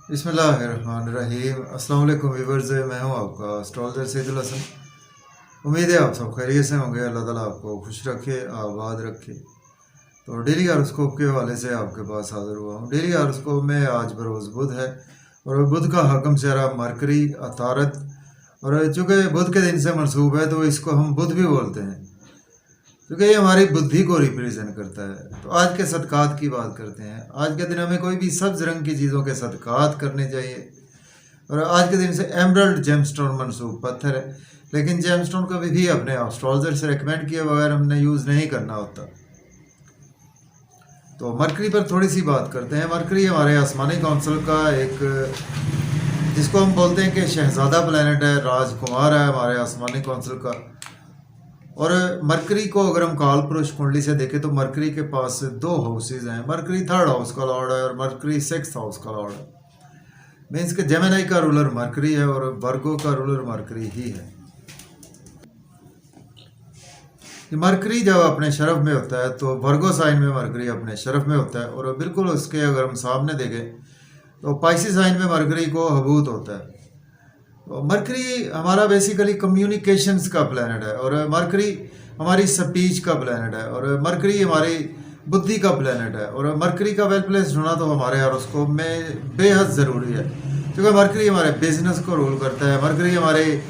बिस्मिल्लाहिर्रहमानिर्रहीम। अस्सलाम वालेकुम व्यूअर्स, मैं हूं आपका एस्ट्रोलॉजर सैदुल हसन। उम्मीद है आप सब खैरियत से होंगे। अल्लाह ताला आपको खुश रखे, आबाद रखे। तो डेली हॉरोस्कोप के हवाले से आपके पास हाजिर हुआ हूं। डेली हॉरोस्कोप में आज बरोज़ बुध है और बुध का हकम चेहरा मरकरी अतारत, और चूँकि बुध के दिन से मनसूब है तो इसको हम बुध भी बोलते हैं, क्योंकि ये हमारी बुद्धि को रिप्रेजेंट करता है। तो आज के सदकात की बात करते हैं। आज के दिन हमें कोई भी सब्ज रंग की चीज़ों के सदकात करने चाहिए। और आज के दिन से एमरल्ड जेमस्टोन मनसूब पत्थर है, लेकिन जेमस्टोन को भी अपने एस्ट्रोलॉजर से रिकमेंड किए बगैर हमने यूज़ नहीं करना होता। तो मरकरी पर थोड़ी सी बात करते हैं। मरकरी हमारे आसमानी काउंसिल का एक, जिसको हम बोलते हैं कि शहजादा प्लैनेट है, राजकुमार है हमारे आसमानी काउंसिल का। और मरकरी को अगर हम काल पुरुष कुंडली से देखें तो मरकरी के पास दो हाउसेज हैं। मरकरी थर्ड हाउस का लॉर्ड है और मरकरी सिक्स्थ हाउस का लॉर्ड है। मीन्स के जेमिनी का रूलर मरकरी है और वर्गो का रूलर मरकरी ही है। मरकरी जब अपने शरफ में होता है तो वर्गो साइन में मरकरी अपने शरफ में होता है, और बिल्कुल उसके अगर हम सामने देखें तो पाइसी साइन में मरकरी को हबूत होता है। तो मरकरी हमारा बेसिकली कम्युनिकेशंस का प्लैनेट है, और मरकरी हमारी स्पीच का प्लैनेट है, और मरकरी हमारी बुद्धि का प्लैनेट है। और मरकरी का वेल प्लेस होना तो हमारे हॉरोस्कोप में बेहद ज़रूरी है, क्योंकि मरकरी हमारे बिजनेस को रूल करता है, मरकरी हमारे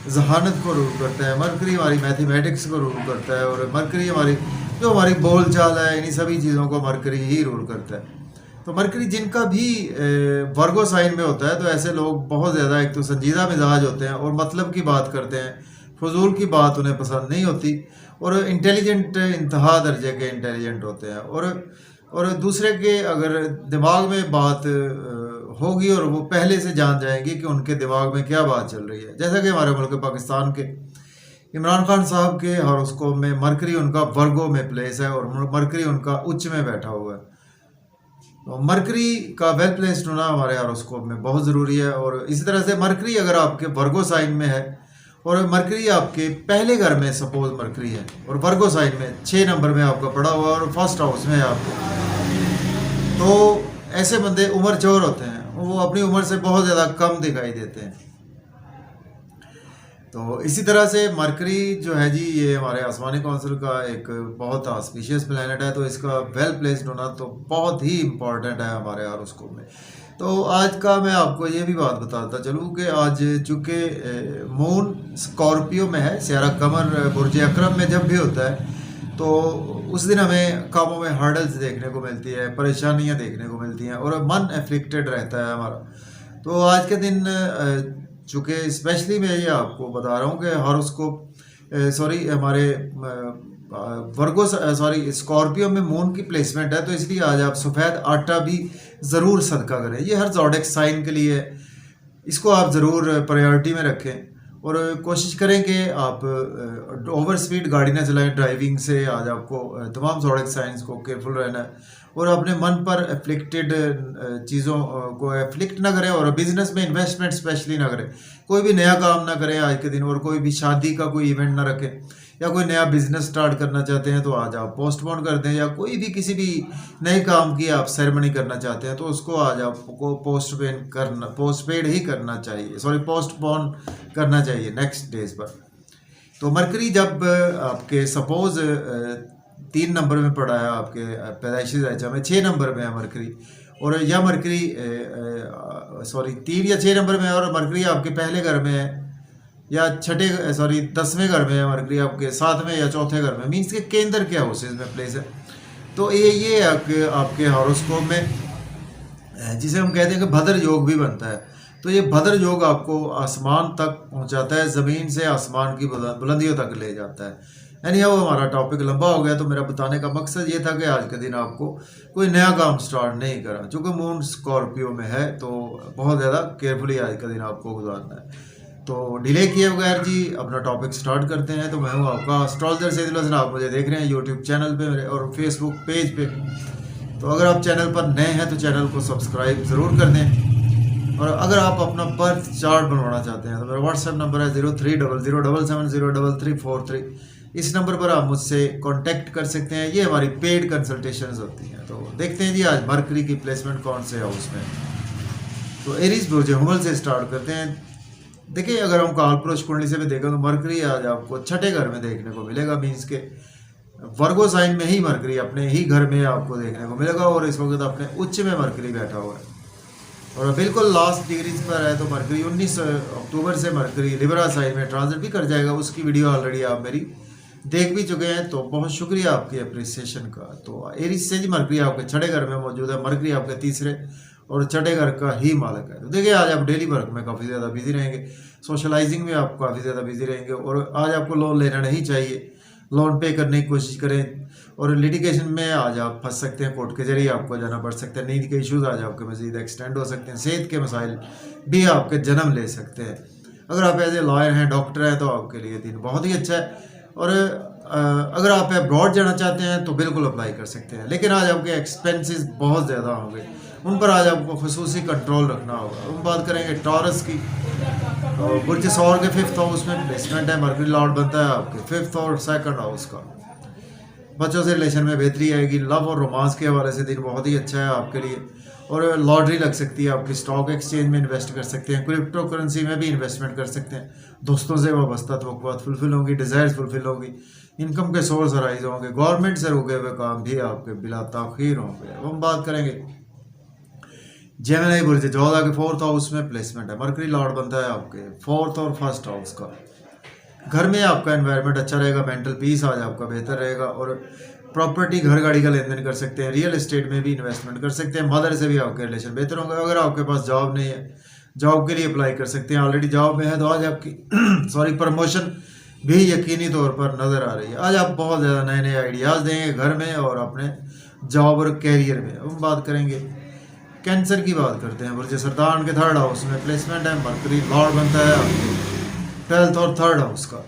जहानत को रूल करता है, मरकरी हमारी मैथमेटिक्स को रूल करता है, और मरकरी हमारी जो हमारी बोल चाल है, इन्हीं सभी चीज़ों को मरकरी ही रूल करता है। तो मरकरी जिनका भी वर्गो साइन में होता है तो ऐसे लोग बहुत ज़्यादा एक तो संजीदा मिजाज होते हैं और मतलब की बात करते हैं, फजूल की बात उन्हें पसंद नहीं होती, और इंटेलिजेंट इंतहा दर्जे के इंटेलिजेंट होते हैं। और दूसरे के अगर दिमाग में बात होगी और वो पहले से जान जाएंगे कि उनके दिमाग में क्या बात चल रही है। जैसा कि हमारे मुल्क पाकिस्तान के इमरान खान साहब के हॉरोस्कोप में मरकरी उनका वर्गो में प्लेस है और मरकरी उनका उच्च में बैठा हुआ है। तो मरकरी का वेल प्लेस्ड होना हमारे हॉरोस्कोप में बहुत ज़रूरी है। और इसी तरह से मरकरी अगर आपके वर्गो साइन में है और मरकरी आपके पहले घर में सपोज मरकरी है और वर्गो साइन में 6 नंबर में आपका पड़ा हुआ और फर्स्ट हाउस में है आपको, तो ऐसे बंदे उम्र चोर होते हैं, वो अपनी उम्र से बहुत ज़्यादा कम दिखाई देते हैं। तो इसी तरह से मरकरी जो है जी, ये हमारे आसमानी काउंसिल का एक बहुत ऑस्पिशियस प्लैनेट है, तो इसका वेल प्लेस्ड होना तो बहुत ही इम्पॉर्टेंट है हमारे हॉरोस्कोप में। तो आज का मैं आपको ये भी बात बताता चलूँ कि आज चूँकि मून स्कॉर्पियो में है, सियारा कमर बुर्ज अकरम में जब भी होता है तो उस दिन हमें कामों में हर्डल्स देखने को मिलती है, परेशानियाँ देखने को मिलती हैं और मन एफ्लिक्टेड रहता है हमारा। तो आज के दिन चूँकि स्पेशली मैं ये आपको बता रहा हूँ कि हॉरोस्कोप हमारे वर्गो स्कॉर्पियो में मून की प्लेसमेंट है, तो इसलिए आज आप सफ़ेद आटा भी ज़रूर सदका करें। ये हर ज़ोडिक साइन के लिए है, इसको आप ज़रूर प्रायोरिटी में रखें और कोशिश करें कि आप ओवर स्पीड गाड़ी ना चलाएं। ड्राइविंग से आज आपको तमाम ज़ोडिक साइंस को केयरफुल रहना है और अपने मन पर एफ्लिक्टेड चीज़ों को एफ्लिक्ट ना करें, और बिजनेस में इन्वेस्टमेंट स्पेशली ना करें। कोई भी नया काम ना करें आज के दिन, और कोई भी शादी का कोई इवेंट ना रखें, या कोई नया बिजनेस स्टार्ट करना चाहते हैं तो आज आप पोस्टपोन कर दें, या कोई भी किसी भी नए काम की आप सेरेमनी करना चाहते हैं तो उसको आज आपको पोस्टपेड ही करना चाहिए, पोस्टपोन करना चाहिए नेक्स्ट डेज पर। तो मरकरी जब आपके सपोज 3 नंबर में पड़ा है, आपके पैदाइशी ज़ायचा में 6 नंबर में है मरकरी, और या मरकरी 3 या 6 नंबर में है और मरकरी आपके पहले घर में है, या 10वें घर में है मरकरी आपके 7वें या चौथे घर में, मीन्स के केंद्र के हाउसेज में प्लेस है। तो ये आपके हॉरोस्कोप में जिसे हम कहते हैं कि भद्र योग भी बनता है। तो ये भद्र योग आपको आसमान तक पहुंचाता है, ज़मीन से आसमान की बुलंदियों तक ले जाता है। यानी वो हमारा टॉपिक लंबा हो गया, तो मेरा बताने का मकसद ये था कि आज के दिन आपको कोई नया काम स्टार्ट नहीं करा। चूँकि मून स्कॉर्पियो में है तो बहुत ज़्यादा केयरफुली आज का दिन आपको गुजारना है। तो डिले किए बगैर जी अपना टॉपिक स्टार्ट करते हैं। तो मैं हूँ आपका एस्ट्रोलॉजर सैदुल हसन, आप मुझे देख रहे हैं यूट्यूब चैनल पे मेरे और फेसबुक पेज पे। तो अगर आप चैनल पर नए हैं तो चैनल को सब्सक्राइब ज़रूर कर दें, और अगर आप अपना बर्थ चार्ट बनवाना चाहते हैं तो मेरा व्हाट्सएप नंबर है 0300770343। इस नंबर पर आप मुझसे कांटेक्ट कर सकते हैं। ये हमारी पेड कंसल्टेशंस होती हैं। तो देखते हैं जी आज मरकरी की प्लेसमेंट कौन से हाउस में। तो एरीज बुर्ज हुमल से स्टार्ट करते हैं। देखिए, अगर हम कालपुरुष कुंडली से भी देखें तो मरकरी आज आपको छठे घर में देखने को मिलेगा। मीन्स के वर्गो साइन में ही मरकरी अपने ही घर में आपको देखने को मिलेगा और इस वक्त अपने उच्च में मरकरी बैठा हुआ है और बिल्कुल लास्ट डिग्रीज पर है। तो मरकरी 19 अक्टूबर से मरकरी लिब्रा साइन में ट्रांजिट भी कर जाएगा। उसकी वीडियो ऑलरेडी आप मेरी देख भी चुके हैं, तो बहुत शुक्रिया आपकी अप्रिसिएशन का। तो एरीज से जी मरकरी आपके छठे घर में मौजूद है। मरकरी आपके तीसरे और छठे घर का ही मालक है। तो देखिए, आज आप डेली वर्क में काफ़ी ज़्यादा बिजी रहेंगे, सोशलाइजिंग में आप काफ़ी ज़्यादा बिजी रहेंगे और आज आपको लोन लेना नहीं चाहिए। लोन पे करने की कोशिश करें और लिटिगेशन में आज आप फंस सकते हैं, कोर्ट के जरिए आपको जाना पड़ सकता है। नींद के इश्यूज आज आपके मजीद एक्सटेंड हो सकते हैं। सेहत के मसाइल भी आपके जन्म ले सकते हैं। अगर आप एज ए लॉयर हैं, डॉक्टर हैं, तो आपके लिए दिन बहुत ही अच्छा है। और अगर आप अब्रॉड जाना चाहते हैं तो बिल्कुल अप्लाई कर सकते हैं, लेकिन आज आपके एक्सपेंसेस बहुत ज़्यादा होंगे, उन पर आज आपको खसूसी कंट्रोल रखना होगा। हम बात करेंगे टॉरस की। और बुर्ज सौर के 5th हाउस में प्लेसमेंट है। मरकरी लॉर्ड बनता है आपके 5th और 2nd हाउस का। बच्चों से रिलेशन में बेहतरी आएगी। लव और रोमांस के हवाले से दिन बहुत ही अच्छा है आपके लिए। और लॉटरी लग सकती है आपकी। स्टॉक एक्सचेंज में इन्वेस्ट कर सकते हैं, क्रिप्टो करेंसी में भी इन्वेस्टमेंट कर सकते हैं। दोस्तों से वाबस्ता तवक्कुआत फुलफिल होंगी, डिज़ायर्स फुलफिल होंगी, इनकम के सोर्स अराइज होंगे, गवर्नमेंट से रुके हुए काम भी आपके बिला ताखीर होंगे। अब हम बात करेंगे जेमिनी बुर्ज 14 के 4th हाउस में प्लेसमेंट है। मरकरी लॉर्ड बनता है आपके 4th और 1st हाउस का। घर में आपका एनवायरनमेंट अच्छा रहेगा, मेंटल पीस आज आपका बेहतर रहेगा और प्रॉपर्टी घर गाड़ी का लेन देन कर सकते हैं। रियल एस्टेट में भी इन्वेस्टमेंट कर सकते हैं। मदर से भी आपके रिलेशन बेहतर होंगे। अगर आपके पास जॉब नहीं है, जॉब के लिए अप्लाई कर सकते हैं। ऑलरेडी जॉब में है तो आज आपकी प्रमोशन भी यकीनी तौर पर नज़र आ रही है। आज आप बहुत ज़्यादा नए नए आइडियाज़ देंगे घर में और अपने जॉब और कैरियर में। हम बात करेंगे कैंसर की। बात करते हैं बुर्ज सरतान के 3rd हाउस में प्लेसमेंट है। मरकरी लॉर्ड बनता है आपके 12th और 3rd हाउस का।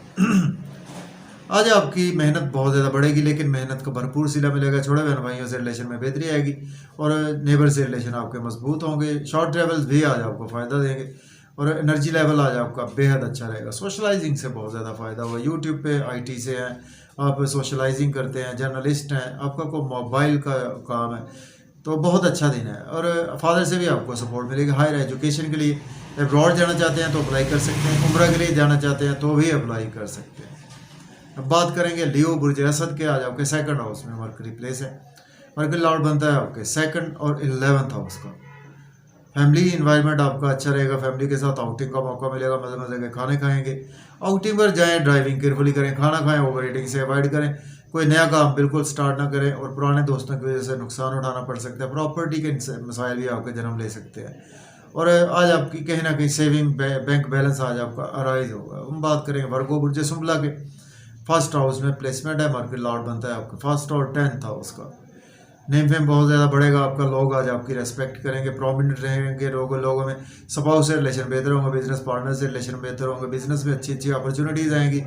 आज आपकी मेहनत बहुत ज़्यादा बढ़ेगी, लेकिन मेहनत का भरपूर सिला मिलेगा। छोटे बहन भाइयों से रिलेशन में बेहतरी आएगी और नेबर से रिलेशन आपके मजबूत होंगे। शॉर्ट ट्रेवल्स भी आज आपको फ़ायदा देंगे और एनर्जी लेवल आज आपका बेहद अच्छा रहेगा। सोशलाइजिंग से बहुत ज़्यादा फ़ायदा होगा। यूट्यूब पे IT से हैं आप, सोशलाइजिंग करते हैं, जर्नलिस्ट हैं, आपका कोई मोबाइल का काम है, तो बहुत अच्छा दिन है। और फादर से भी आपको सपोर्ट मिलेगा। हायर एजुकेशन के लिए अब्रॉड जाना चाहते हैं तो अप्लाई कर सकते हैं। उम्रा के लिए जाना चाहते हैं तो भी अप्लाई कर सकते हैं। अब बात करेंगे लियो बुर्ज असद के। आज आपके 2nd हाउस में मरकरी प्लेस है। मरकरी लॉर्ड बनता है आपके 2nd और 11th हाउस का। फैमिली इन्वायरमेंट आपका अच्छा रहेगा। फैमिली के साथ आउटिंग का मौका मिलेगा। मज़े मज़े के खाने खाएंगे। आउटिंग पर जाएं, ड्राइविंग केयरफुली करें, खाना खाएं, ओवर ईटिंग से अवॉइड करें। कोई नया काम बिल्कुल स्टार्ट ना करें और पुराने दोस्तों की वजह से नुकसान उठाना पड़ सकता है। प्रॉपर्टी के मसाइल भी आपके जन्म ले सकते हैं और आज आपकी कहीं ना कहीं सेविंग बैंक बैलेंस आज आपका अराइज होगा। हम बात करेंगे वर्गो बुर्ज सुंबला के 1st हाउस में प्लेसमेंट है। मरकरी लॉर्ड बनता है आपका 1st और 10th हाउस का। नेम फेम बहुत ज़्यादा बढ़ेगा आपका। लोग आज आपकी रेस्पेक्ट करेंगे, प्रोमिनेंट रहेंगे। लोगों में स्पाउस से रिलेशन बेहतर होंगे, बिजनेस पार्टनर से रिलेशन बेहतर होंगे, बिजनेस में अच्छी अच्छी अपॉर्चुनिटीज़ आएंगी।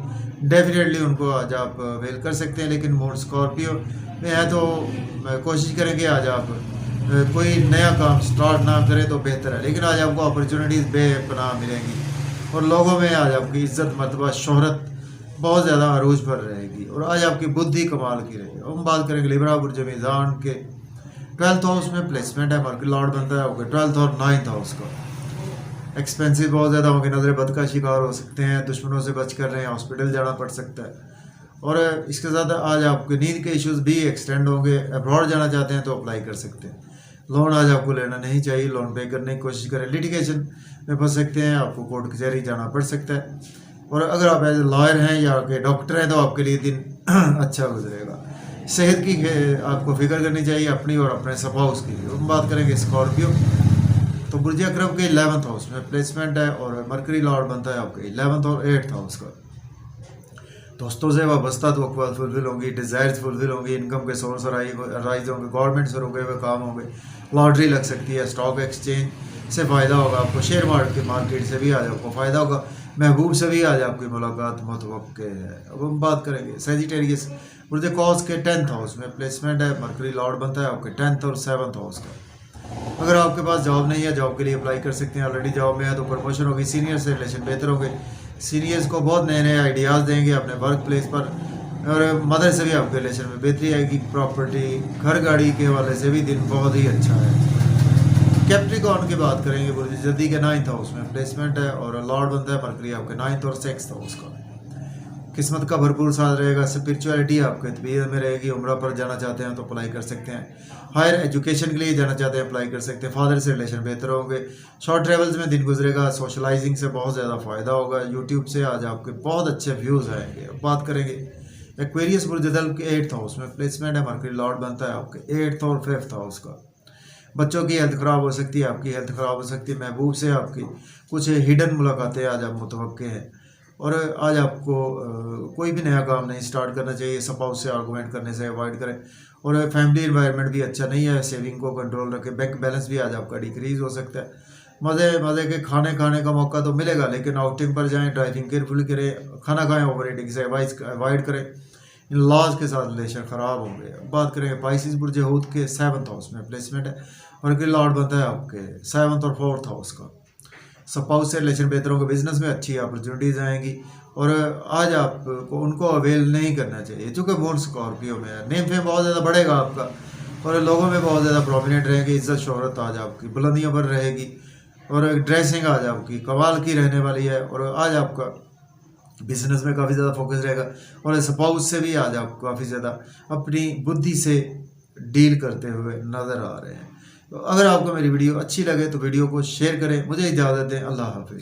डेफिनेटली उनको आज आप वेल कर सकते हैं। लेकिन मूड स्कॉर्पियो में है तो कोशिश करेंगे आज आप कोई नया काम स्टार्ट ना करें तो बेहतर है। लेकिन आज आपको अपॉर्चुनिटीज़ बेपनाह मिलेंगी और लोगों में आज आपकी इज्जत मर्तबा शोहरत बहुत ज़्यादा अरूज पर रहेगी और आज आपकी बुद्धि कमाल की रहेगी। हम बात करेंगे लिब्रा बुर्ज मीज़ान के 12th हाउस में प्लेसमेंट है। मरकरी लॉर्ड बनता है आपके 12th और 9th हाउस का। एक्सपेंसिव बहुत ज़्यादा होंगे। नज़र बद का शिकार हो सकते हैं। दुश्मनों से बच कर रहे हैं, हॉस्पिटल जाना पड़ सकता है। और इसके साथ आज आपके नींद के इश्यूज भी एक्सटेंड होंगे। अब्रॉड जाना चाहते हैं तो अप्लाई कर सकते हैं। लोन आज आपको लेना नहीं चाहिए। लोन पे करने की कोशिश करें। लिटिगेशन में फंस सकते हैं, आपको कोर्ट कचहरी जाना पड़ सकता है। और अगर आप एज ए लॉयर हैं या के डॉक्टर हैं तो आपके लिए दिन अच्छा गुजरेगा। सेहत की आपको फिक्र करनी चाहिए अपनी और अपने स्पाउस की। हम बात करेंगे स्कॉर्पियो। तो बुर्ज अकरम के 11th हाउस में प्लेसमेंट है और मरकरी लॉर्ड बनता है आपके 11th और 8th हाउस का। दोस्तों से वाबस्ता तवक्कुआत फुलफिल होंगी, डिज़ायर्स फुलफिल होंगी, इनकम के सोर्स राइज होंगे, गवर्नमेंट से रुके हुए काम होंगे, लॉटरी लग सकती है, स्टॉक एक्सचेंज से फ़ायदा होगा आपको, शेयर मार्केट से भी आज आपको फ़ायदा होगा, महबूब से भी आज आपकी मुलाकात मुतवक्के है। अब हम बात करेंगे सेजिटेरियस बुर्ज कॉस के 10th हाउस में प्लेसमेंट है। मरकरी लॉर्ड बनता है आपके 10th और 7th हाउस का। अगर आपके पास जॉब नहीं है, जॉब के लिए अप्लाई कर सकते हैं। ऑलरेडी जॉब में है तो प्रमोशन होगी, सीनियर से रिलेशन बेहतर होंगे, सीनियर्स को बहुत नए नए आइडियाज़ देंगे अपने वर्क प्लेस पर, और मदर से भी आपके रिलेशन में बेहतरी आएगी। प्रॉपर्टी घर गाड़ी के हवाले से भी दिन बहुत ही अच्छा है। कैप्रिकॉर्न की बात करेंगे, बुर्ज जल्दी के 9th हाउस में प्लेसमेंट है और लॉर्ड बनता है मरकरी आपके 9th और 6th हाउस का। किस्मत का भरपूर साथ रहेगा। स्पिरिचुअलिटी आपके तबीयत में रहेगी। उम्रा पर जाना चाहते हैं तो अप्लाई कर सकते हैं। हायर एजुकेशन के लिए जाना चाहते हैं अप्लाई कर सकते हैं। फादर से रिलेशन बेहतर होंगे। शॉर्ट ट्रेवल्स में दिन गुजरेगा। सोशलाइजिंग से बहुत ज़्यादा फ़ायदा होगा। यूट्यूब से आज आपके बहुत अच्छे व्यूज़ आएंगे। अब बात करेंगे एक्वेरियस बुर्जदल के 8th हाउस में प्लेसमेंट है। मरकरी लॉर्ड बनता है आपके 8th और 5th हाउस का। बच्चों की हेल्थ ख़राब हो सकती है, आपकी हेल्थ ख़राब हो सकती है। महबूब से आपकी कुछ हिडन मुलाकातें आज आप मुतवक्के हैं और आज आपको कोई भी नया काम नहीं स्टार्ट करना चाहिए। स्पाउस से आर्गूमेंट करने से अवॉइड करें और फैमिली एनवायरनमेंट भी अच्छा नहीं है। सेविंग को कंट्रोल रखें। बैंक बैलेंस भी आज आपका डिक्रीज हो सकता है। मज़े के खाने का मौका तो मिलेगा, लेकिन आउटिंग पर जाएं, ड्राइविंग केयरफुल करें, खाना खाएं, ओवर ईटिंग से अवॉइड करें। इन लॉज के साथ रिलेशन ख़राब होंगे। अब बात करेंगे पाइसिस बुर्ज हूत के 7th हाउस में प्लेसमेंट है और कि लॉर्ड बनता है आपके 7th और 4th हाउस का। स्पाउस से रिलेशन बेहतर होंगे। बिजनेस में अच्छी अपॉर्चुनिटीज़ आएंगी और आज आपको उनको अवेल नहीं करना चाहिए, चूँकि मून स्कॉर्पियो में है। नेम फेम बहुत ज़्यादा बढ़ेगा आपका और लोगों में बहुत ज़्यादा प्रोमिनेंट रहेंगे। इज्जत शोहरत आज आपकी बुलंदियों पर रहेगी और ड्रेसिंग आज आपकी कमाल की रहने वाली है और आज आपका बिजनेस में काफ़ी ज़्यादा फोकस रहेगा और स्पाउस से भी आज आप काफ़ी ज़्यादा अपनी बुद्धि से डील करते हुए नज़र आ रहे हैं। तो अगर आपको मेरी वीडियो अच्छी लगे तो वीडियो को शेयर करें। मुझे इजाज़त दें। अल्लाह हाफिज़।